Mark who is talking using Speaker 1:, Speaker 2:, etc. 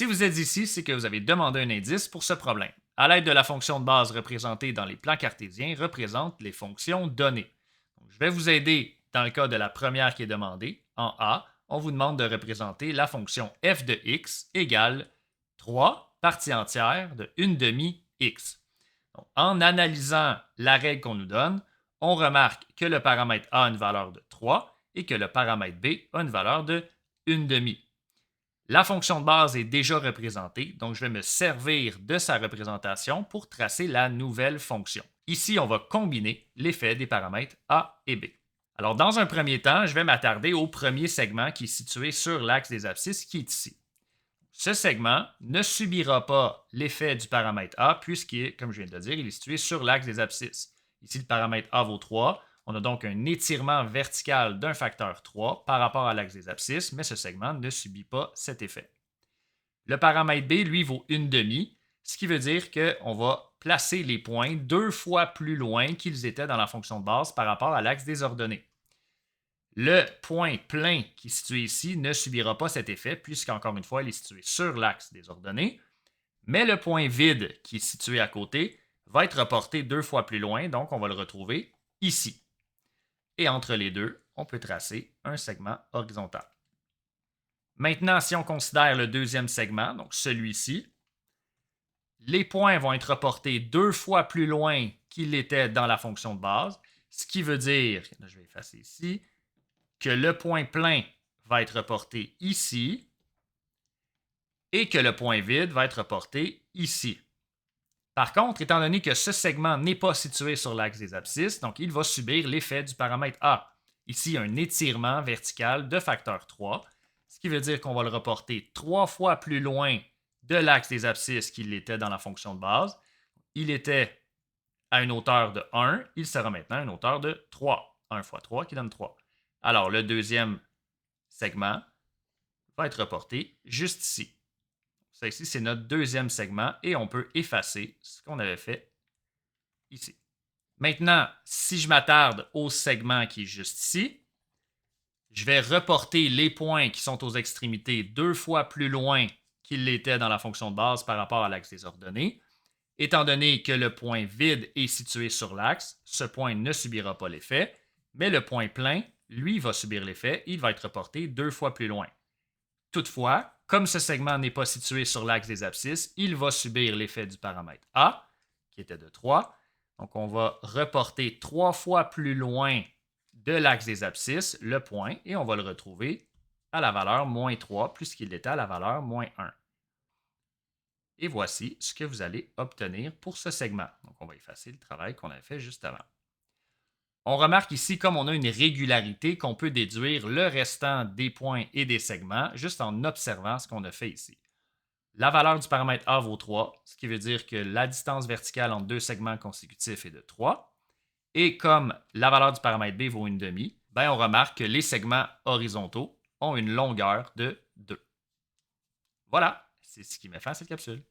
Speaker 1: Si vous êtes ici, c'est que vous avez demandé un indice pour ce problème. À l'aide de la fonction de base représentée dans les plans cartésiens, représente les fonctions données. Donc, je vais vous aider dans le cas de la première qui est demandée. En A, on vous demande de représenter la fonction f de x égale 3 partie entière de 1 demi x. Donc, en analysant la règle qu'on nous donne, on remarque que le paramètre A a une valeur de 3 et que le paramètre B a une valeur de 1 demi. La fonction de base est déjà représentée, donc je vais me servir de sa représentation pour tracer la nouvelle fonction. Ici, on va combiner l'effet des paramètres A et B. Alors, dans un premier temps, je vais m'attarder au premier segment qui est situé sur l'axe des abscisses, qui est ici. Ce segment ne subira pas l'effet du paramètre A, puisqu'il est, comme je viens de le dire, il est situé sur l'axe des abscisses. Ici, le paramètre A vaut 3. On a donc un étirement vertical d'un facteur 3 par rapport à l'axe des abscisses, mais ce segment ne subit pas cet effet. Le paramètre B, lui, vaut 1 demi, ce qui veut dire qu'on va placer les points 2 fois plus loin qu'ils étaient dans la fonction de base par rapport à l'axe des ordonnées. Le point plein qui est situé ici ne subira pas cet effet, puisqu'encore une fois, il est situé sur l'axe des ordonnées, mais le point vide qui est situé à côté va être reporté 2 fois plus loin, donc on va le retrouver ici. Et entre les deux, on peut tracer un segment horizontal. Maintenant, si on considère le deuxième segment, donc celui-ci, les points vont être reportés 2 fois plus loin qu'ils l'étaient dans la fonction de base, ce qui veut dire, je vais effacer ici, que le point plein va être reporté ici et que le point vide va être reporté ici. Par contre, étant donné que ce segment n'est pas situé sur l'axe des abscisses, donc il va subir l'effet du paramètre A. Ici, un étirement vertical de facteur 3, ce qui veut dire qu'on va le reporter 3 fois plus loin de l'axe des abscisses qu'il l'était dans la fonction de base. Il était à une hauteur de 1, il sera maintenant à une hauteur de 3. 1 fois 3 qui donne 3. Alors, le deuxième segment va être reporté juste ici. Ça ici, c'est notre deuxième segment et on peut effacer ce qu'on avait fait ici. Maintenant, si je m'attarde au segment qui est juste ici, je vais reporter les points qui sont aux extrémités 2 fois plus loin qu'ils l'étaient dans la fonction de base par rapport à l'axe des ordonnées. Étant donné que le point vide est situé sur l'axe, ce point ne subira pas l'effet, mais le point plein, lui, va subir l'effet, il va être reporté 2 fois plus loin. Toutefois, comme ce segment n'est pas situé sur l'axe des abscisses, il va subir l'effet du paramètre A, qui était de 3. Donc, on va reporter 3 fois plus loin de l'axe des abscisses le point et on va le retrouver à la valeur moins 3 puisqu'il était à la valeur moins 1. Et voici ce que vous allez obtenir pour ce segment. Donc, on va effacer le travail qu'on avait fait juste avant. On remarque ici, comme on a une régularité, qu'on peut déduire le restant des points et des segments juste en observant ce qu'on a fait ici. La valeur du paramètre A vaut 3, ce qui veut dire que la distance verticale entre deux segments consécutifs est de 3. Et comme la valeur du paramètre B vaut 1 demi, on remarque que les segments horizontaux ont une longueur de 2. Voilà, c'est ce qui met fin à cette capsule.